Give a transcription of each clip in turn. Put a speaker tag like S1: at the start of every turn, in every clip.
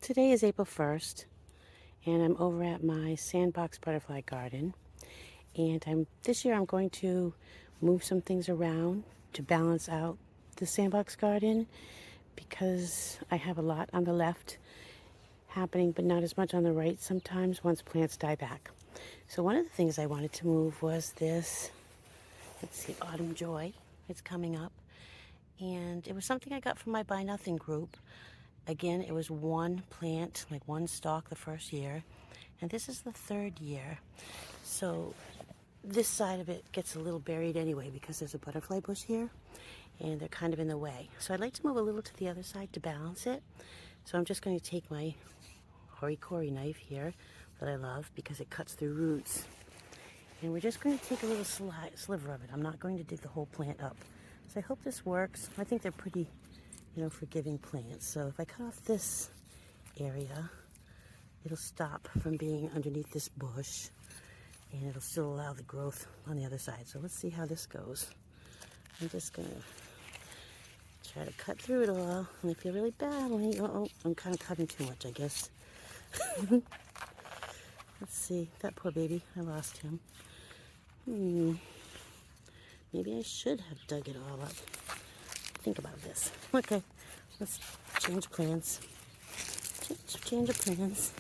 S1: Today is April 1st, and I'm over at my sandbox butterfly garden. And this year I'm going to move some things around to balance out the sandbox garden because I have a lot on the left happening, but not as much on the right sometimes once plants die back. So one of the things I wanted to move was this, let's see, Autumn Joy. It's coming up. And it was something I got from my Buy Nothing group. Again, it was one plant, like one stalk the first year. And this is the third year. So this side of it gets a little buried anyway because there's a butterfly bush here and they're kind of in the way. So I'd like to move a little to the other side to balance it. So I'm just going to take my hori-kori knife here that I love because it cuts through roots. And we're just going to take a little sliver of it. I'm not going to dig the whole plant up. So I hope this works. I think they're pretty, forgiving plants. So if I cut off this area, it'll stop from being underneath this bush and it'll still allow the growth on the other side. So let's see how this goes. I'm just going to try to cut through it all. And I feel really bad. I'm kind of cutting too much, I guess. Let's see. That poor baby. I lost him. Maybe I should have dug it all up. Think about this. Okay. Let's change plans. Change of plans.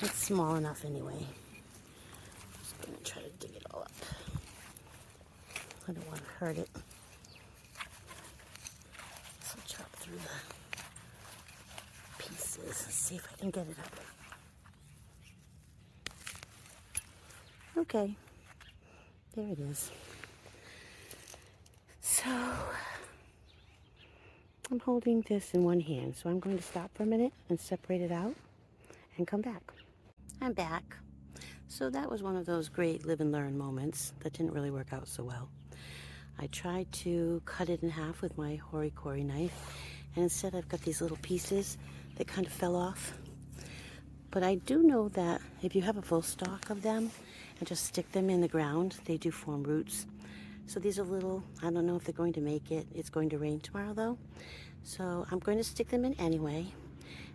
S1: It's small enough anyway. Just going to try to dig it all up. I don't want to hurt it. So chop through the pieces and see if I can get it up. Okay. There it is. So I'm holding this in one hand, so I'm going to stop for a minute and separate it out and come back. I'm back. So that was one of those great live and learn moments that didn't really work out so well. I tried to cut it in half with my hori-kori knife, and instead I've got these little pieces that kind of fell off. But I do know that if you have a full stalk of them and just stick them in the ground, they do form roots. So these are little, I don't know if they're going to make it. It's going to rain tomorrow though. So I'm going to stick them in anyway.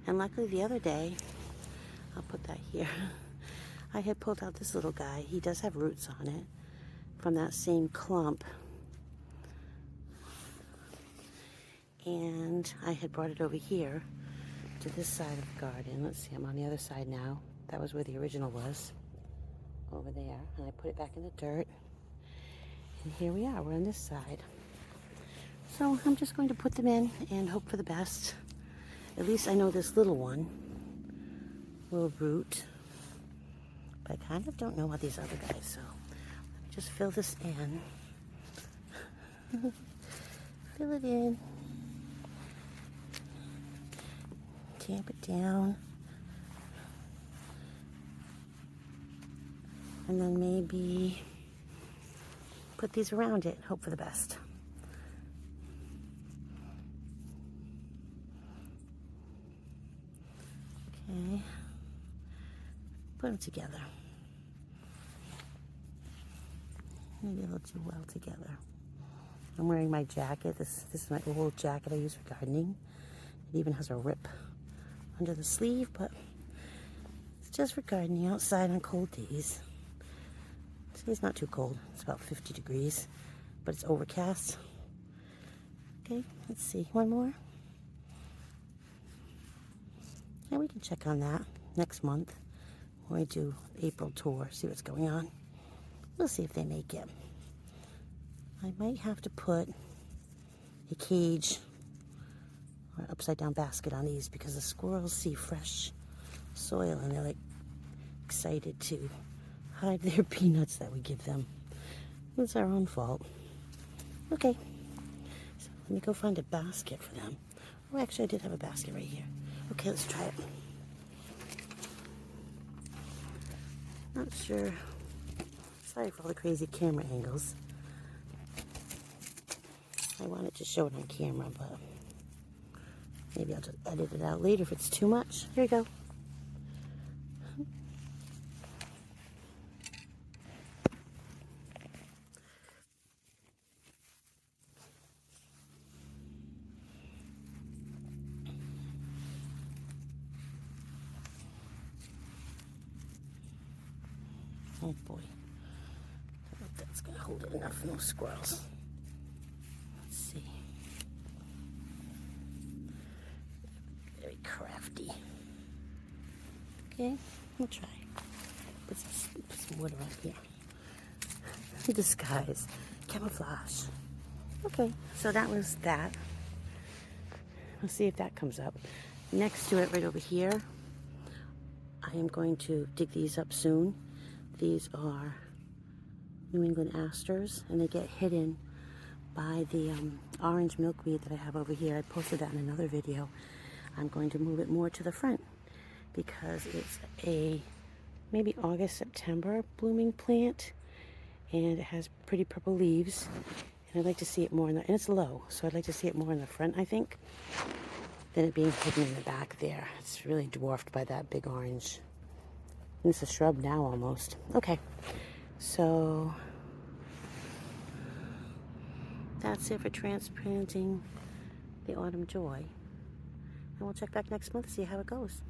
S1: And luckily the other day, I'll put that here, I had pulled out this little guy. He does have roots on it from that same clump. And I had brought it over here to this side of the garden. Let's see, I'm on the other side now. That was where the original was, over there. And I put it back in the dirt. And here we are, we're on this side. So I'm just going to put them in and hope for the best. At least I know this little one will root. But I kind of don't know about these other guys, so let me just fill this in. Fill it in. Tamp it down. And then maybe put these around it and hope for the best. Okay. Put them together. Maybe they'll do well together. I'm wearing my jacket. This is my old jacket I use for gardening. It even has a rip under the sleeve, but it's just for gardening outside on cold days. Today's not too cold. It's about 50 degrees, but it's overcast. Okay, let's see. One more. And we can check on that next month when we do April tour, see what's going on. We'll see if they make it. I might have to put a cage or an upside down basket on these because the squirrels see fresh soil and they're like excited to hide their peanuts that we give them. It's our own fault. Okay, so let me go find a basket for them. Oh, actually I did have a basket right here. Okay, let's try it. Not sure. Sorry for all the crazy camera angles. I wanted to show it on camera, but maybe I'll just edit it out later if it's too much. Here we go. Oh boy. I don't know if that's going to hold it enough. No squirrels. Let's see. Very crafty. Okay, we'll try. Put some wood around here. Disguise. Camouflage. Okay, so that was that. We'll see if that comes up. Next to it, right over here, I am going to dig these up soon. These are New England asters, and they get hidden by the orange milkweed that I have over here. I posted that in another video. I'm going to move it more to the front because it's a maybe August, September blooming plant, and it has pretty purple leaves. And I'd like to see it more in the, and it's low, so I'd like to see it more in the front, I think, than it being hidden in the back there. It's really dwarfed by that big orange. And it's a shrub now almost. Okay, so that's it for transplanting the Autumn Joy. And we'll check back next month to see how it goes.